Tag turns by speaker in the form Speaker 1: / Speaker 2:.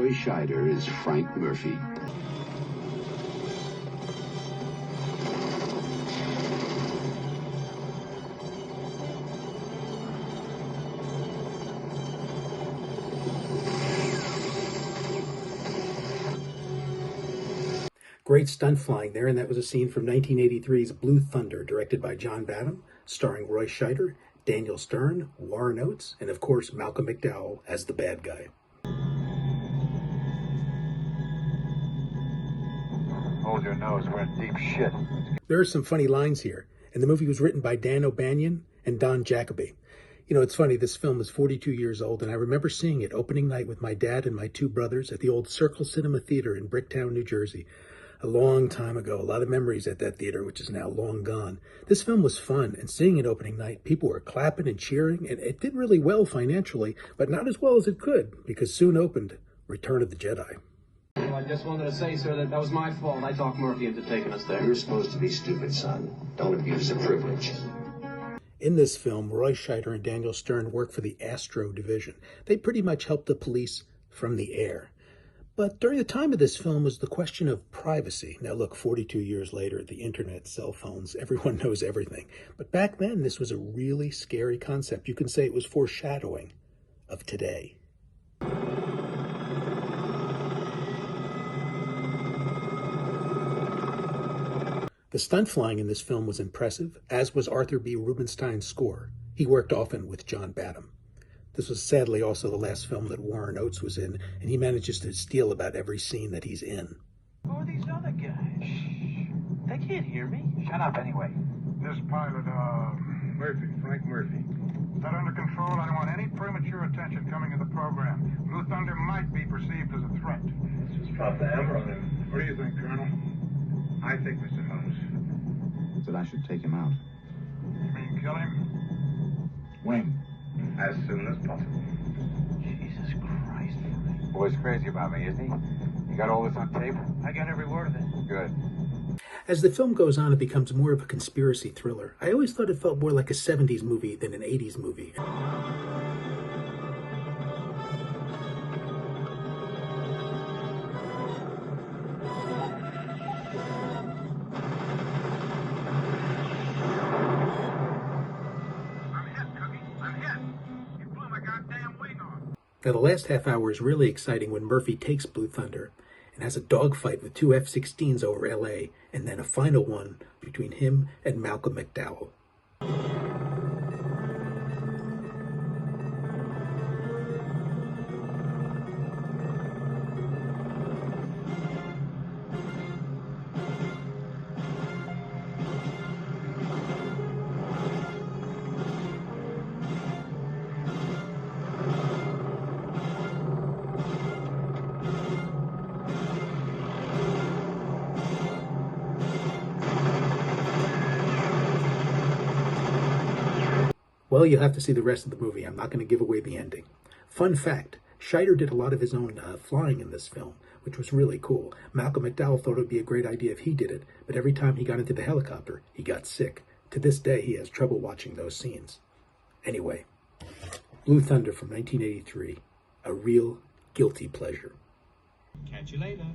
Speaker 1: Roy Scheider is Frank Murphy.
Speaker 2: Great stunt flying there, and that was a scene from 1983's Blue Thunder, directed by John Badham, starring Roy Scheider, Daniel Stern, Warren Oates, and of course Malcolm McDowell as the bad guy.
Speaker 3: Hold your nose, we're in deep shit.
Speaker 2: There are some funny lines here, and the movie was written by Dan O'Banion and Don Jacoby. You know, it's funny, this film is 42 years old, and I remember seeing it opening night with my dad and my two brothers at the old Circle Cinema Theater in Bricktown, New Jersey. A long time ago, a lot of memories at that theater, which is now long gone. This film was fun, and seeing it opening night, people were clapping and cheering, and it did really well financially, but not as well as it could, because soon opened Return of the Jedi.
Speaker 4: Well, I just wanted to say, sir, that was my fault. I talked Murphy into taking us there.
Speaker 5: You're supposed to be stupid, son. Don't abuse the privilege.
Speaker 2: In this film, Roy Scheider and Daniel Stern work for the Astro Division. They pretty much help the police from the air. But during the time of this film was the question of privacy. Now look, 42 years later, the internet, cell phones, everyone knows everything. But back then, this was a really scary concept. You can say it was foreshadowing of today. The stunt flying in this film was impressive, as was Arthur B. Rubinstein's score. He worked often with John Badham. This was sadly also the last film that Warren Oates was in, and he manages to steal about every scene that he's in.
Speaker 6: Who are these other guys? Shh. They can't hear me. Shut up anyway.
Speaker 3: This pilot, Murphy, Frank Murphy. Is that under control? I don't want any premature attention coming to the program. Blue Thunder might be perceived as a threat.
Speaker 6: Let's just drop the hammer on him.
Speaker 3: What do you think, Colonel?
Speaker 7: I think, Mr. Holmes, that I should take him out.
Speaker 3: You mean kill him?
Speaker 7: When?
Speaker 6: As soon as possible. Jesus Christ.
Speaker 3: Boy's crazy about me, isn't he? You got all this on tape?
Speaker 6: I got every word of it.
Speaker 3: Good.
Speaker 2: As the film goes on, it becomes more of a conspiracy thriller. I always thought it felt more like a 70s movie than an 80s movie. Now, the last half hour is really exciting when Murphy takes Blue Thunder and has a dogfight with two F-16s over L.A., and then a final one between him and Malcolm McDowell. Well, you'll have to see the rest of the movie. I'm not going to give away the ending. Fun fact, Scheider did a lot of his own flying in this film, which was really cool. Malcolm McDowell thought it would be a great idea if he did it, but every time he got into the helicopter, he got sick. To this day, he has trouble watching those scenes. Anyway, Blue Thunder from 1983, a real guilty pleasure.
Speaker 6: Catch you later.